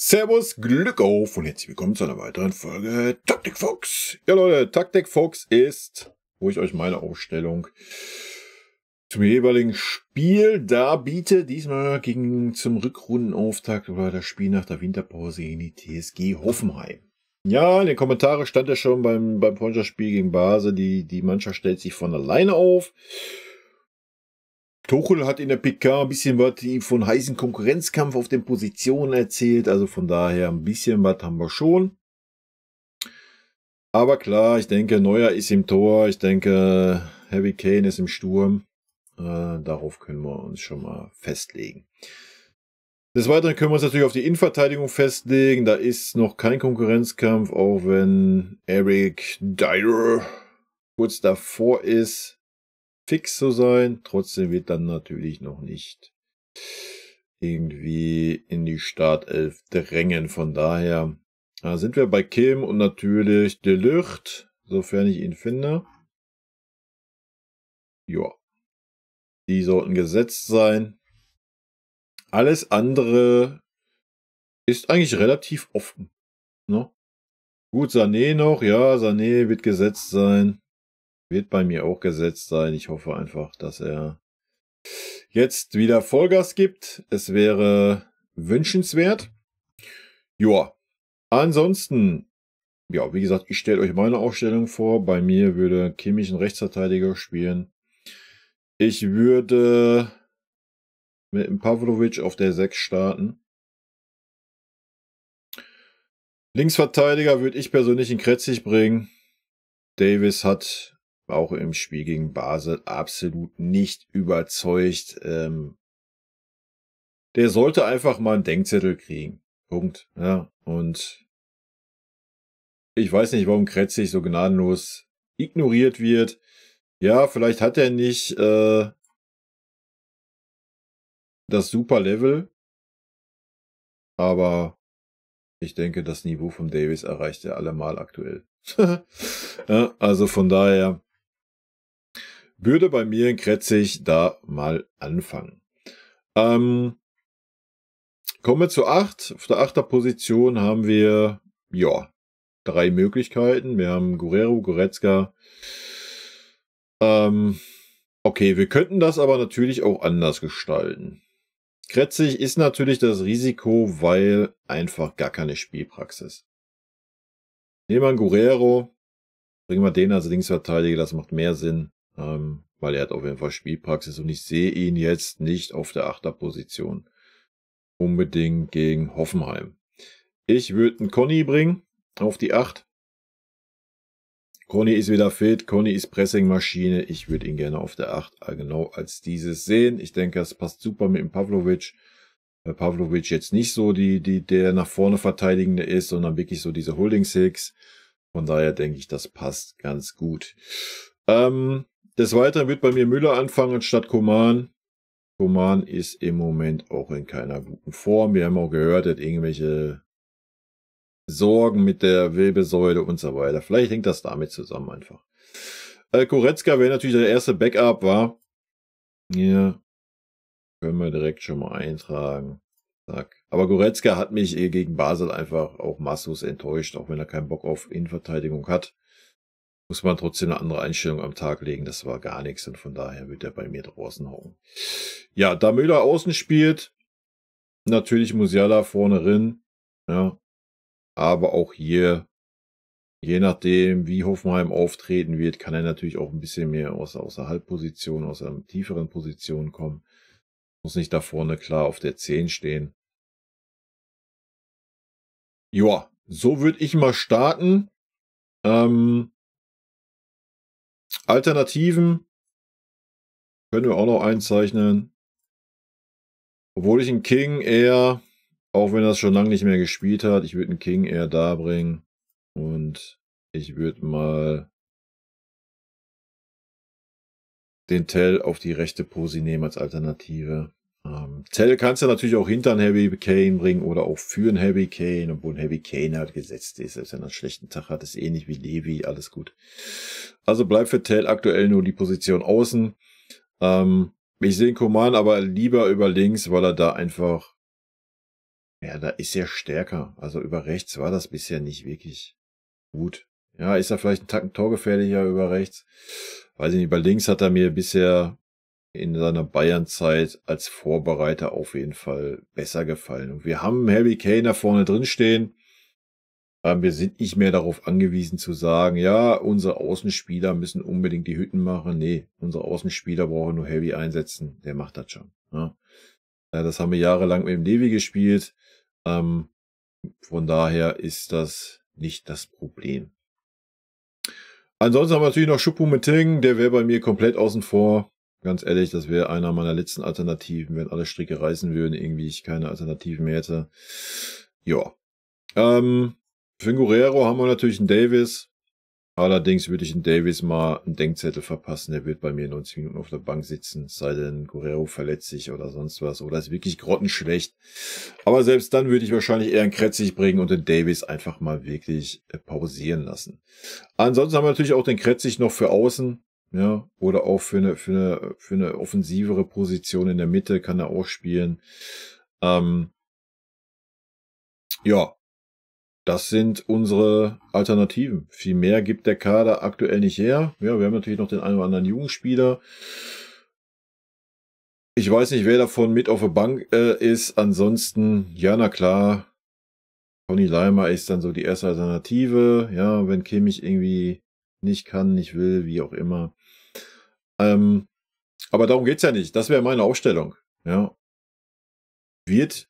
Servus, Glück auf und herzlich willkommen zu einer weiteren Folge Taktik Fox. Ja Leute, Taktik Fox ist, wo ich euch meine Aufstellung zum jeweiligen Spiel darbiete. Diesmal ging zum Rückrundenauftakt oder das Spiel nach der Winterpause gegen die TSG Hoffenheim. Ja, in den Kommentaren stand ja schon beim Freundschaftsspiel gegen Basel, die Mannschaft stellt sich von alleine auf. Tuchel hat in der PK ein bisschen was von heißen Konkurrenzkampf auf den Positionen erzählt. Also von daher ein bisschen was haben wir schon. Aber klar, ich denke, Neuer ist im Tor. Ich denke, Harry Kane ist im Sturm. Darauf können wir uns schon mal festlegen. Des Weiteren können wir uns natürlich auf die Innenverteidigung festlegen. Da ist noch kein Konkurrenzkampf, auch wenn Eric Dyer kurz davor ist, fix zu sein. Trotzdem wird dann natürlich noch nicht irgendwie in die Startelf drängen. Von daher sind wir bei Kim und natürlich De Ligt, sofern ich ihn finde. Ja, die sollten gesetzt sein. Alles andere ist eigentlich relativ offen. Ne? Gut, Sané noch. Ja, Sané wird gesetzt sein. Wird bei mir auch gesetzt sein. Ich hoffe einfach, dass er jetzt wieder Vollgas gibt. Es wäre wünschenswert. Ja, ansonsten, ja, wie gesagt, ich stelle euch meine Aufstellung vor. Bei mir würde Kimmich einen Rechtsverteidiger spielen. Ich würde mit dem Pavlovic auf der 6 starten. Linksverteidiger würde ich persönlich in Kretzig bringen. Davis hat auch im Spiel gegen Basel absolut nicht überzeugt. Der sollte einfach mal einen Denkzettel kriegen. Punkt. Ja, und ich weiß nicht, warum Kretzig so gnadenlos ignoriert wird. Ja, vielleicht hat er nicht das super Level, aber ich denke, das Niveau von Davis erreicht er allemal aktuell. Ja, also von daher würde bei mir in Kretzig da mal anfangen. Kommen wir zu 8. Auf der 8er Position haben wir, ja, 3 Möglichkeiten. Wir haben Guerrero, Goretzka. Okay, wir könnten das aber natürlich auch anders gestalten. Kretzig ist natürlich das Risiko, weil einfach gar keine Spielpraxis. Nehmen wir einen Guerrero, bringen wir den als Linksverteidiger, das macht mehr Sinn, weil er hat auf jeden Fall Spielpraxis und ich sehe ihn jetzt nicht auf der 8er Position. Unbedingt gegen Hoffenheim. Ich würde einen Conny bringen auf die 8. Conny ist wieder fit, Conny ist Pressingmaschine. Ich würde ihn gerne auf der 8 genau als dieses sehen. Ich denke, das passt super mit dem Pavlovic. Weil Pavlovic jetzt nicht so der nach vorne Verteidigende ist, sondern wirklich so diese Holding Six. Von daher denke ich, das passt ganz gut. Des Weiteren wird bei mir Müller anfangen anstatt Coman. Coman ist im Moment auch in keiner guten Form. Wir haben auch gehört, er hat irgendwelche Sorgen mit der Wirbelsäule und so weiter. Vielleicht hängt das damit zusammen einfach. Goretzka wäre natürlich der erste Backup, war. Hier können wir direkt schon mal eintragen. Zack. Aber Goretzka hat mich gegen Basel einfach auch maßlos enttäuscht, auch wenn er keinen Bock auf Innenverteidigung hat. Muss man trotzdem eine andere Einstellung am Tag legen. Das war gar nichts und von daher wird er bei mir draußen hocken. Ja, da Müller außen spielt, natürlich Musiala vorne drin. Ja. Aber auch hier, je nachdem, wie Hoffenheim auftreten wird, kann er natürlich auch ein bisschen mehr aus der Halbposition, aus einer tieferen Position kommen. Muss nicht da vorne klar auf der 10 stehen. Ja, so würde ich mal starten. Alternativen können wir auch noch einzeichnen. Obwohl ich einen King eher, auch wenn er es schon lange nicht mehr gespielt hat, ich würde einen King eher da bringen. Und ich würde mal den Tell auf die rechte Posi nehmen als Alternative. Tell kannst du natürlich auch hinter einen Harry Kane bringen oder auch für einen Harry Kane, obwohl ein Harry Kane halt gesetzt ist. Selbst wenn er einen schlechten Tag hat, ist ähnlich wie Levi, alles gut. Also bleibt für Tell aktuell nur die Position außen. Ich sehe Coman aber lieber über links, weil er da einfach Ja, da ist er stärker. Also über rechts war das bisher nicht wirklich gut. Ja, ist er vielleicht ein Tacken torgefährlicher über rechts? Weiß ich nicht. Über links hat er mir bisher in seiner Bayern-Zeit als Vorbereiter auf jeden Fall besser gefallen. Und wir haben Harry Kane da vorne drin stehen. Wir sind nicht mehr darauf angewiesen zu sagen, ja, unsere Außenspieler müssen unbedingt die Hütten machen. Nee, unsere Außenspieler brauchen nur Harry einsetzen. Der macht das schon. Ja. Das haben wir jahrelang mit dem Levi gespielt. Von daher ist das nicht das Problem. Ansonsten haben wir natürlich noch Choupo-Moting. Der wäre bei mir komplett außen vor. Ganz ehrlich, das wäre einer meiner letzten Alternativen, wenn alle Stricke reißen würden, irgendwie ich keine Alternativen mehr hätte. Ja. Für Guerrero haben wir natürlich einen Davis. Allerdings würde ich in Davis mal einen Denkzettel verpassen. Der wird bei mir 90 Minuten auf der Bank sitzen. Es sei denn, Guerrero verletzt sich oder sonst was. Oder ist wirklich grottenschlecht. Aber selbst dann würde ich wahrscheinlich eher einen Kretzig bringen und den Davis einfach mal wirklich pausieren lassen. Ansonsten haben wir natürlich auch den Kretzig noch für außen. Ja, oder auch für eine offensivere Position in der Mitte kann er auch spielen. Ja. Das sind unsere Alternativen. Viel mehr gibt der Kader aktuell nicht her. Ja, wir haben natürlich noch den einen oder anderen Jugendspieler. Ich weiß nicht, wer davon mit auf der Bank ist. Ansonsten, ja, na klar, Conny Leimer ist dann so die erste Alternative. Ja, wenn Kimmich irgendwie nicht kann, nicht will, wie auch immer. Aber darum geht's ja nicht. Das wäre meine Aufstellung. Ja. Wird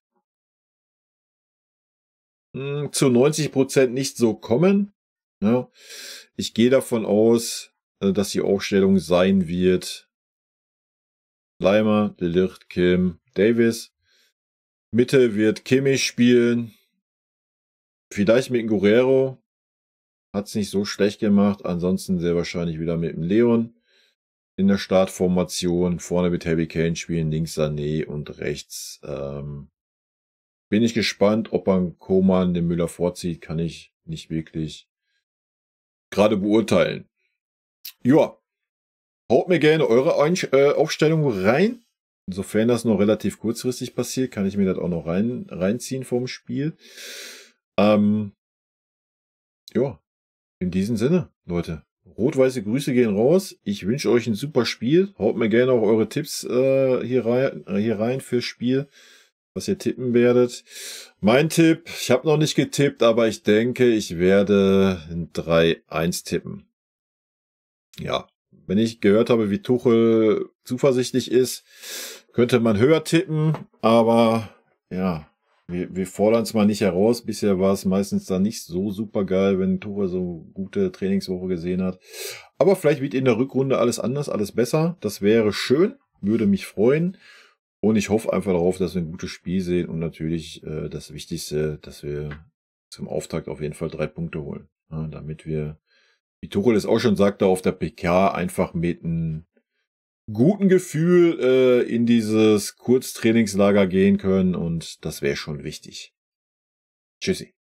zu 90% nicht so kommen. Ja. Ich gehe davon aus, dass die Aufstellung sein wird: Leimer, De Ligt, Kim, Davis. Mitte wird Kimmich spielen. Vielleicht mit dem Guerrero. Hat es nicht so schlecht gemacht. Ansonsten sehr wahrscheinlich wieder mit dem Leon in der Startformation. Vorne wird Harry Kane spielen, links Sané und rechts bin ich gespannt, ob man Koman den Müller vorzieht, kann ich nicht wirklich gerade beurteilen. Ja, haut mir gerne eure Aufstellung rein. Insofern das noch relativ kurzfristig passiert, kann ich mir das auch noch reinziehen vom Spiel. Ja, in diesem Sinne, Leute. Rot-weiße Grüße gehen raus. Ich wünsche euch ein super Spiel. Haut mir gerne auch eure Tipps hier rein fürs Spiel, was ihr tippen werdet. Mein Tipp, ich habe noch nicht getippt, aber ich denke, ich werde ein 3-1 tippen. Ja, wenn ich gehört habe, wie Tuchel zuversichtlich ist, könnte man höher tippen, aber ja, wir fordern es mal nicht heraus. Bisher war es meistens dann nicht so super geil, wenn Tuchel so gute Trainingswoche gesehen hat. Aber vielleicht wird in der Rückrunde alles anders, alles besser. Das wäre schön, würde mich freuen. Und ich hoffe einfach darauf, dass wir ein gutes Spiel sehen und natürlich das Wichtigste, dass wir zum Auftakt auf jeden Fall 3 Punkte holen. Ja, damit wir, wie Tuchel es auch schon sagte, auf der PK einfach mit einem guten Gefühl in dieses Kurztrainingslager gehen können und das wäre schon wichtig. Tschüssi.